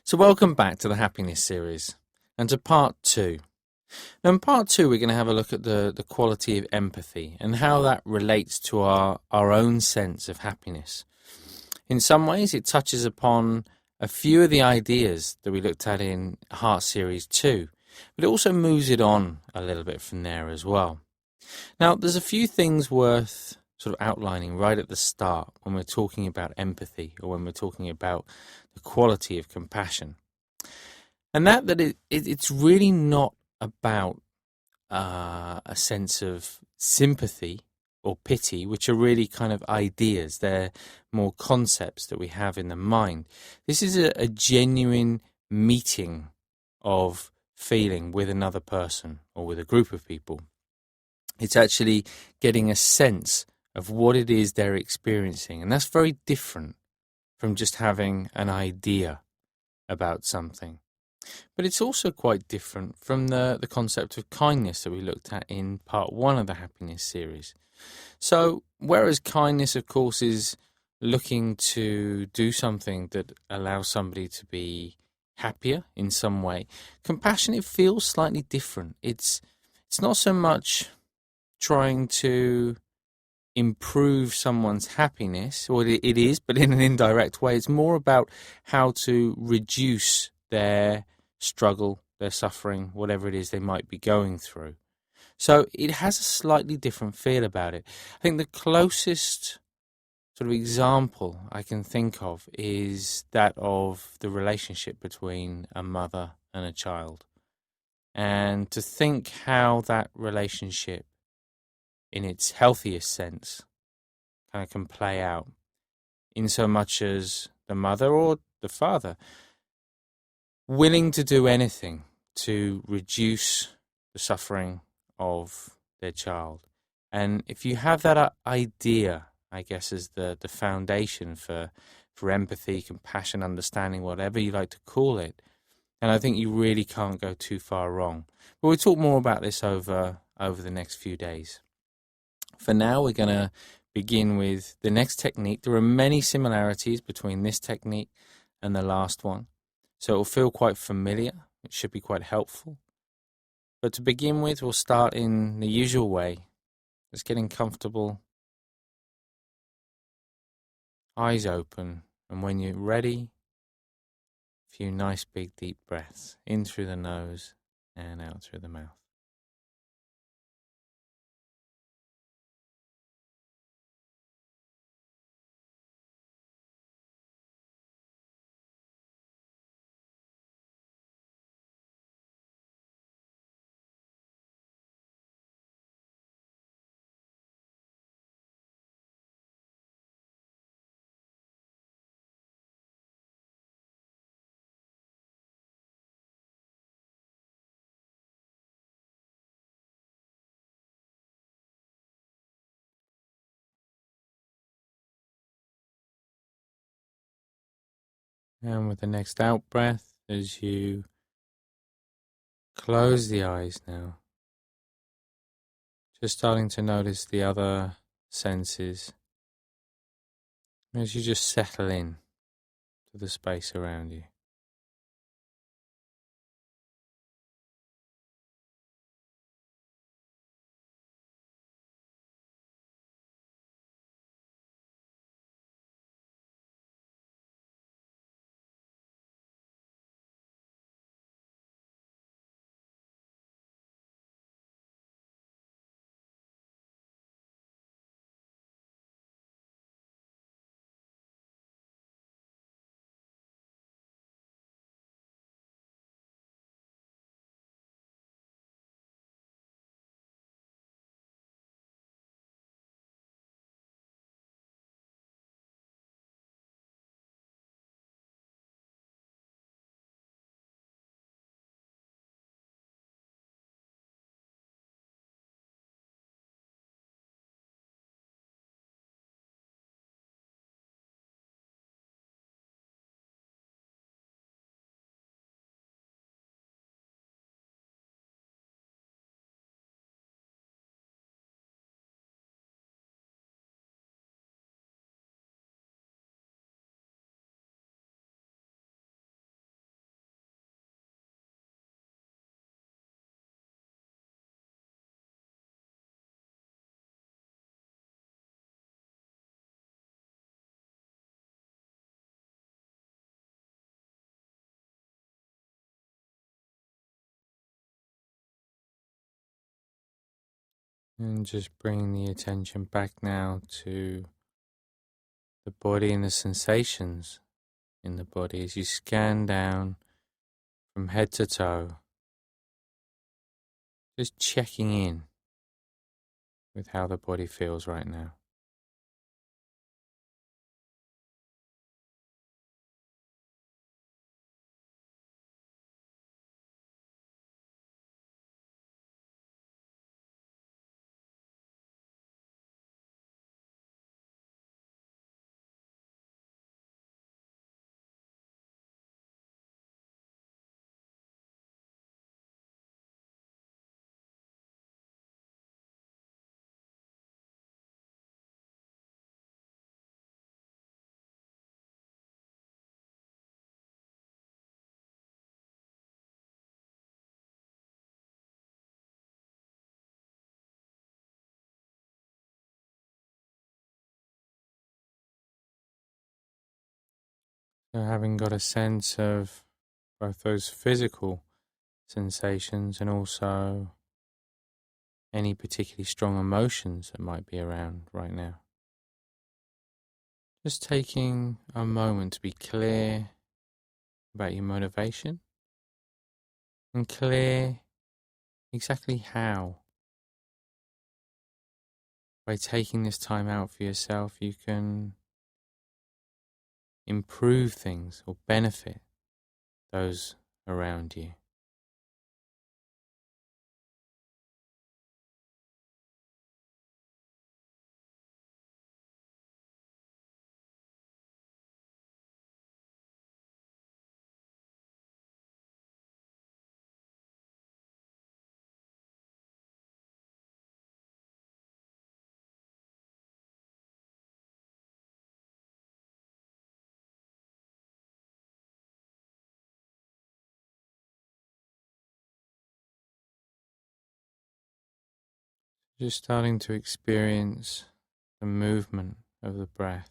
So welcome back to the Happiness series and to part two. Now in part two we're going to have a look at the quality of empathy and how that relates to our own sense of happiness. In some ways it touches upon a few of the ideas that we looked at in Heart Series 2, but it also moves it on a little bit from there as well. Now there's a few things worth sort of outlining right at the start when we're talking about empathy or when we're talking about the quality of compassion. And it's really not about a sense of sympathy or pity, which are really kind of ideas. They're more concepts that we have in the mind. This is a genuine meeting of feeling with another person or with a group of people. It's actually getting a sense of what it is they're experiencing. And that's very different from just having an idea about something. But it's also quite different from the concept of kindness that we looked at in part one of the Happiness series. So, whereas kindness, of course, is looking to do something that allows somebody to be happier in some way, compassion, it feels slightly different. It's not so much trying to improve someone's happiness, or it is, but in an indirect way. It's more about how to reduce their struggle, their suffering, whatever it is they might be going through. So it has a slightly different feel about it. I think the closest sort of example I can think of is that of the relationship between a mother and a child. And to think how that relationship, in its healthiest sense, kind of can play out in so much as the mother or the father willing to do anything to reduce the suffering of their child. And if you have that idea, I guess, as the foundation for empathy, compassion, understanding, whatever you like to call it, then I think you really can't go too far wrong. But we'll talk more about this over the next few days. For now, we're going to begin with the next technique. There are many similarities between this technique and the last one, so it will feel quite familiar. It should be quite helpful. But to begin with, we'll start in the usual way, just getting comfortable, eyes open, and when you're ready, a few nice big deep breaths in through the nose and out through the mouth. And with the next out breath, as you close the eyes now, just starting to notice the other senses as you just settle in to the space around you. And just bringing the attention back now to the body and the sensations in the body as you scan down from head to toe, just checking in with how the body feels right now. So having got a sense of both those physical sensations and also any particularly strong emotions that might be around right now. Just taking a moment to be clear about your motivation and clear exactly how. By taking this time out for yourself, you can improve things or benefit those around you. Just starting to experience the movement of the breath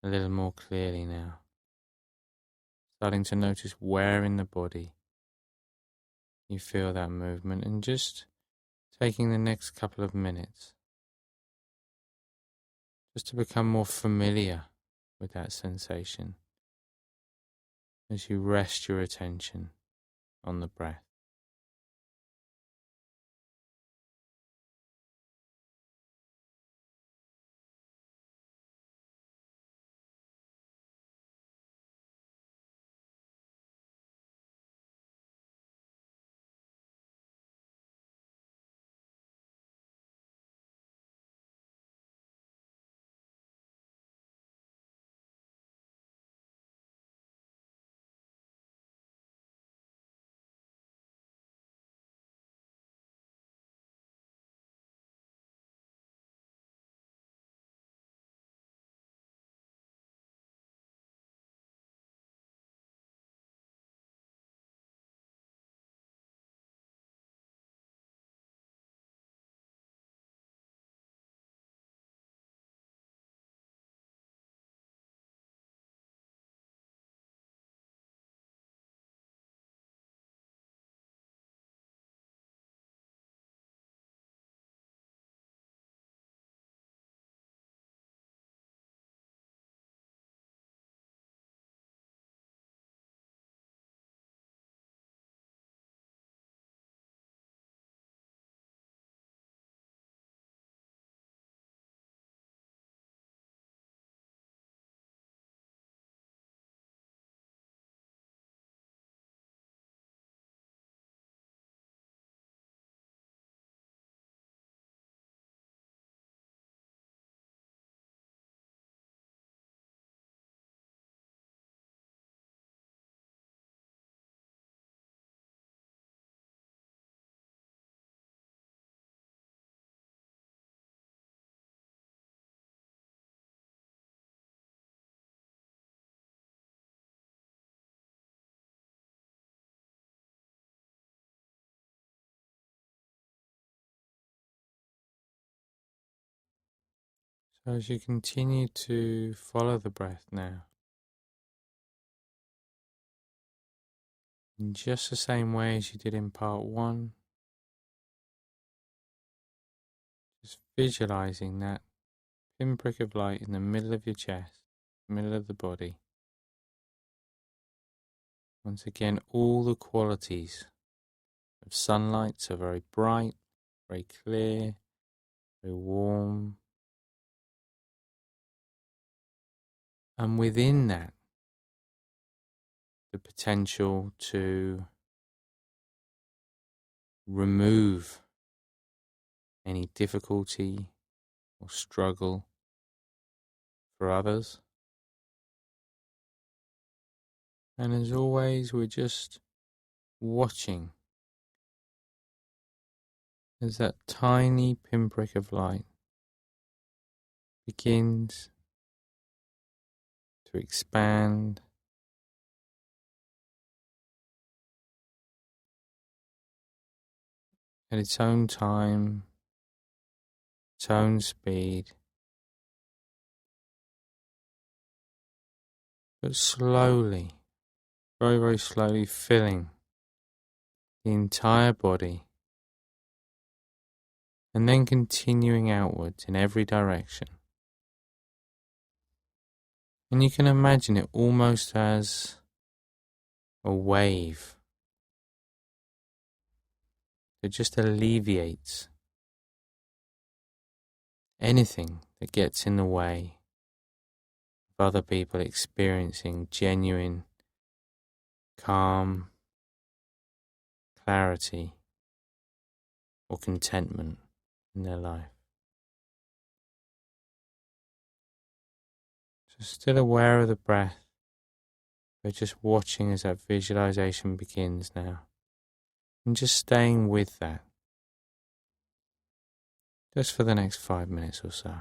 a little more clearly now. Starting to notice where in the body you feel that movement, and just taking the next couple of minutes just to become more familiar with that sensation as you rest your attention on the breath. So as you continue to follow the breath now, in just the same way as you did in part one, visualizing that pinprick of light in the middle of your chest, middle of the body. Once again, all the qualities of sunlight, so very bright, very clear, very warm. And within that, the potential to remove any difficulty or struggle for others. And as always, we're just watching as that tiny pinprick of light begins to expand at its own time, its own speed, but slowly, very, very slowly filling the entire body, and then continuing outwards in every direction. And you can imagine it almost as a wave that just alleviates anything that gets in the way of other people experiencing genuine calm, clarity, or contentment in their life. So still aware of the breath, but just watching as that visualization begins now. And just staying with that, just for the next 5 minutes or so.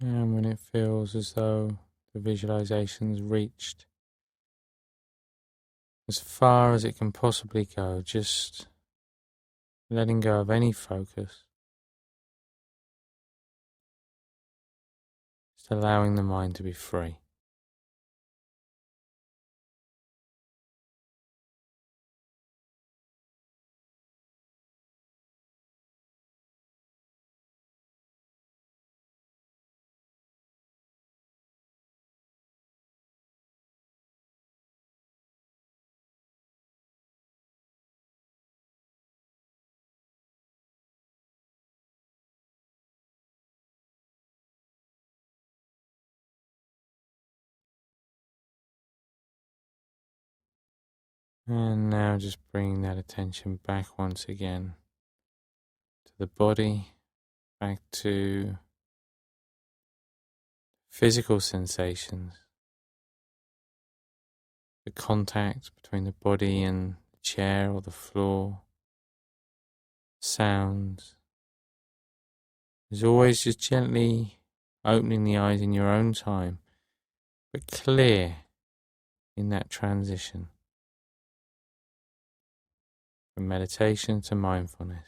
And when it feels as though the visualization's reached as far as it can possibly go, just letting go of any focus, just allowing the mind to be free. And now just bringing that attention back once again to the body, back to physical sensations, the contact between the body and the chair or the floor, sounds. As always, just gently opening the eyes in your own time, but clear in that transition from meditation to mindfulness.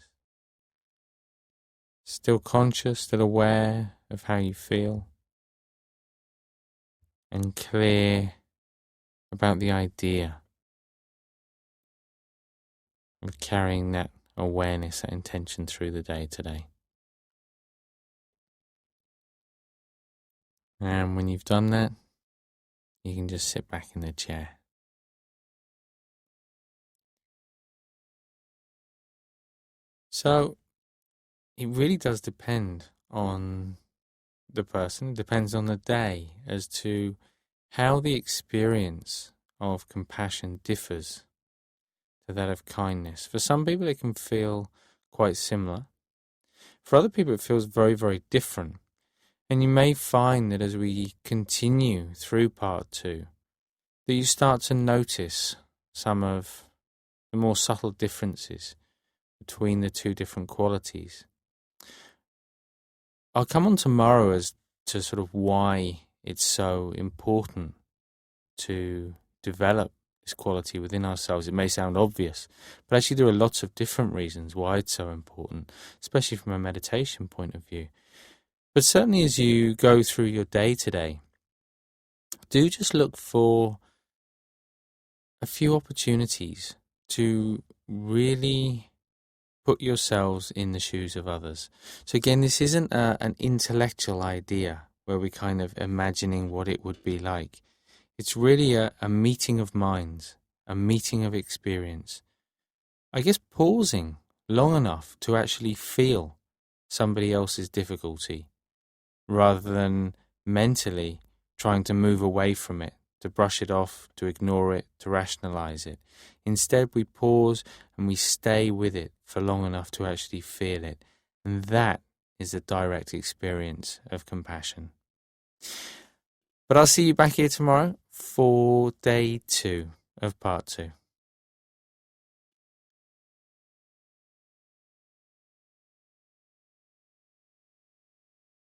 Still conscious, still aware of how you feel, and clear about the idea of carrying that awareness, that intention through the day today. And when you've done that, you can just sit back in the chair. So it really does depend on the person, it depends on the day as to how the experience of compassion differs to that of kindness. For some people it can feel quite similar. For other people it feels very, very different. And you may find that as we continue through part 2, that you start to notice some of the more subtle differences between the two different qualities. I'll come on tomorrow as to sort of why it's so important to develop this quality within ourselves. It may sound obvious, but actually there are lots of different reasons why it's so important, especially from a meditation point of view. But certainly as you go through your day today, do just look for a few opportunities to really put yourselves in the shoes of others. So again, this isn't an intellectual idea where we're kind of imagining what it would be like. It's really a meeting of minds, a meeting of experience. I guess pausing long enough to actually feel somebody else's difficulty rather than mentally trying to move away from it, to brush it off, to ignore it, to rationalize it. Instead, we pause and we stay with it for long enough to actually feel it. And that is the direct experience of compassion. But I'll see you back here tomorrow for day 2 of part 2.